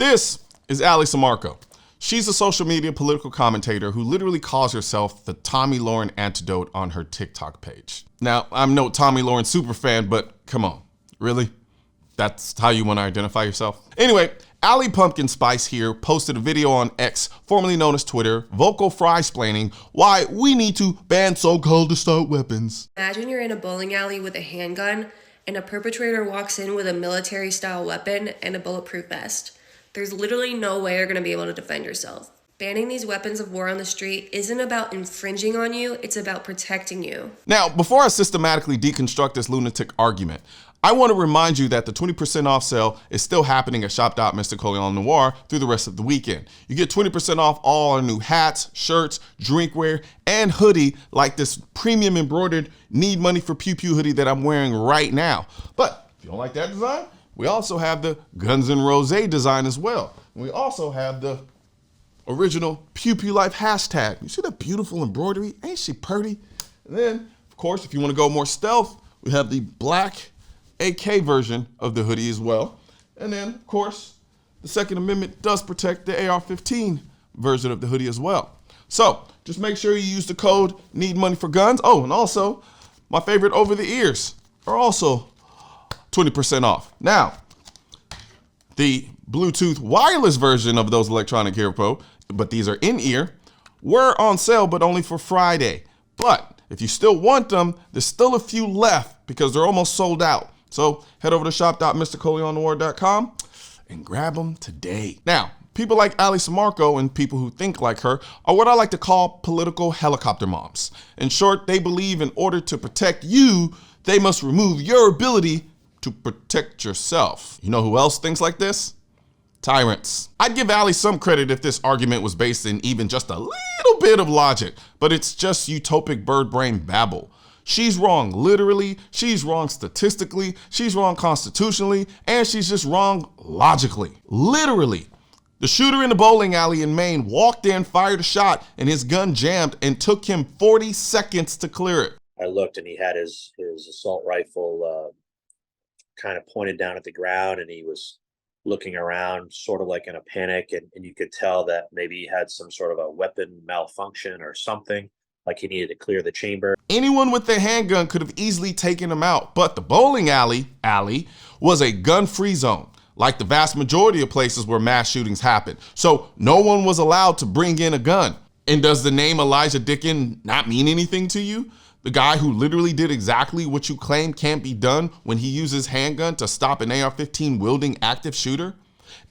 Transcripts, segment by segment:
This is Ali Samarco. She's a social media political commentator who literally calls herself the Tomi Lahren antidote on her TikTok page. Now, I'm no Tomi Lahren superfan, but come on, really? That's how you want to identify yourself? Anyway, Ali Pumpkin Spice here posted a video on X, formerly known as Twitter, vocal fry-splaining why we need to ban so-called assault weapons. Imagine you're in a bowling alley with a handgun and a perpetrator walks in with a military-style weapon and a bulletproof vest. There's literally no way you're going to be able to defend yourself. Banning these weapons of war on the street isn't about infringing on you, it's about protecting you. Now, before I systematically deconstruct this lunatic argument, I want to remind you that the 20% off sale is still happening at shop.mrcolion Noir through the rest of the weekend. You get 20% off all our new hats, shirts, drinkware, and hoodie like this premium embroidered Need Money for Pew Pew hoodie that I'm wearing right now. But if you don't like that design, we also have the Guns N' Rose design as well. And we also have the original Pew Pew Life hashtag. You see that beautiful embroidery? Ain't she pretty? And then, of course, if you want to go more stealth, we have the black AK version of the hoodie as well. And then, of course, the Second Amendment does protect the AR-15 version of the hoodie as well. So just make sure you use the code Need Money for Guns. Oh, and also my favorite over the ears are also 20% off. Now, the Bluetooth wireless version of those electronic earphones, but these are in-ear, were on sale, but only for Friday. But if you still want them, there's still a few left because they're almost sold out. So head over to shop.mrcolionnoir.com and grab them today. Now, people like Ali Samarco and people who think like her are what I like to call political helicopter moms. In short, they believe in order to protect you, they must remove your ability to protect yourself. You know who else thinks like this? Tyrants. I'd give Ali some credit if this argument was based in even just a little bit of logic, but it's just utopic bird brain babble. She's wrong literally, she's wrong statistically, she's wrong constitutionally, and she's just wrong logically. Literally. The shooter in the bowling alley in Maine walked in, fired a shot, and his gun jammed and took him 40 seconds to clear it. I looked and he had his assault rifle kind of pointed down at the ground, and he was looking around sort of like in a panic, and you could tell that maybe he had some sort of a weapon malfunction or something, like he needed to clear the chamber. Anyone with a handgun could have easily taken him out, but the bowling alley was a gun-free zone, like the vast majority of places where mass shootings happen. So no one was allowed to bring in a gun. And does the name Elijah Dickin not mean anything to you? The guy who literally did exactly what you claim can't be done when he uses handgun to stop an AR-15 wielding active shooter?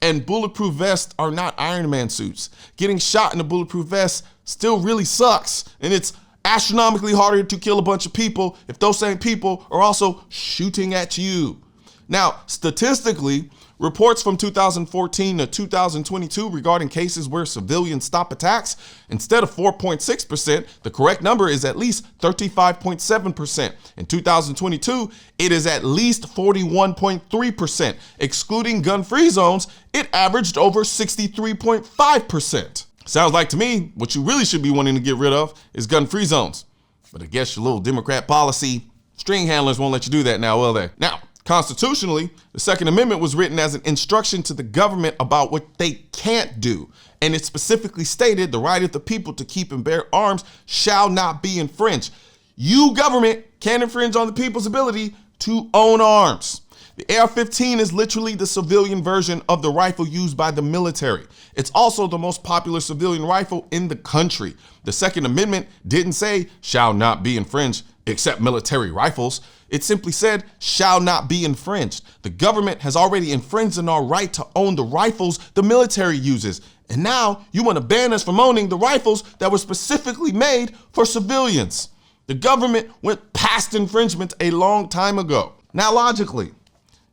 And bulletproof vests are not Iron Man suits. Getting shot in a bulletproof vest still really sucks, and it's astronomically harder to kill a bunch of people if those same people are also shooting at you. Now, statistically, reports from 2014 to 2022 regarding cases where civilians stop attacks, instead of 4.6%, the correct number is at least 35.7%. In 2022, it is at least 41.3%. Excluding gun-free zones, it averaged over 63.5%. Sounds like to me, what you really should be wanting to get rid of is gun-free zones. But I guess your little Democrat policy string handlers won't let you do that now, will they? Now, constitutionally, the Second Amendment was written as an instruction to the government about what they can't do. And it specifically stated the right of the people to keep and bear arms shall not be infringed. You, government, can't infringe on the people's ability to own arms. The AR-15 is literally the civilian version of the rifle used by the military. It's also the most popular civilian rifle in the country. The Second Amendment didn't say shall not be infringed except military rifles. It simply said shall not be infringed. The government has already infringed on our right to own the rifles the military uses. And now you want to ban us from owning the rifles that were specifically made for civilians. The government went past infringement a long time ago. Now, logically,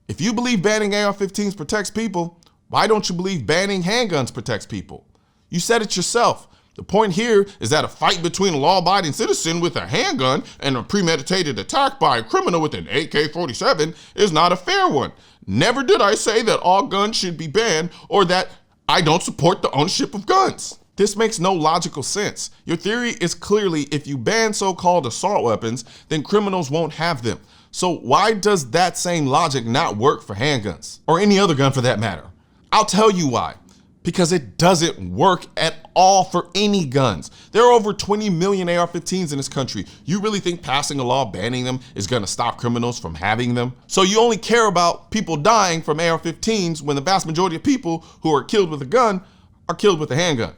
if you believe banning AR-15s protects people, why don't you believe banning handguns protects people? You said it yourself. The point here is that a fight between a law-abiding citizen with a handgun and a premeditated attack by a criminal with an AK-47 is not a fair one. Never did I say that all guns should be banned or that I don't support the ownership of guns. This makes no logical sense. Your theory is clearly if you ban so-called assault weapons, then criminals won't have them. So why does that same logic not work for handguns or any other gun for that matter? I'll tell you why. Because it doesn't work at all for any guns. There are over 20 million AR-15s in this country. You really think passing a law banning them is gonna stop criminals from having them? So you only care about people dying from AR-15s when the vast majority of people who are killed with a gun are killed with a handgun.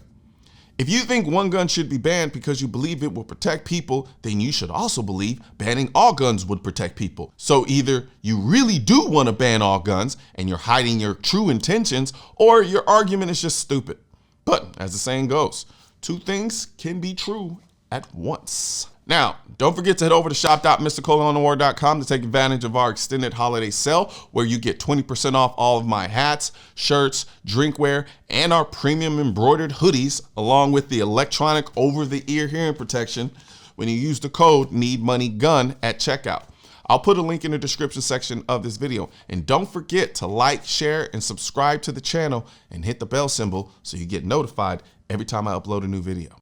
If you think one gun should be banned because you believe it will protect people, then you should also believe banning all guns would protect people. So either you really do want to ban all guns and you're hiding your true intentions, or your argument is just stupid. But as the saying goes, two things can be true at once. Now, don't forget to head over to shop.mrcolionnoir.com to take advantage of our extended holiday sale, where you get 20% off all of my hats, shirts, drinkware, and our premium embroidered hoodies, along with the electronic over-the-ear hearing protection when you use the code NEEDMONEYGUN at checkout. I'll put a link in the description section of this video. And don't forget to like, share, and subscribe to the channel and hit the bell symbol so you get notified every time I upload a new video.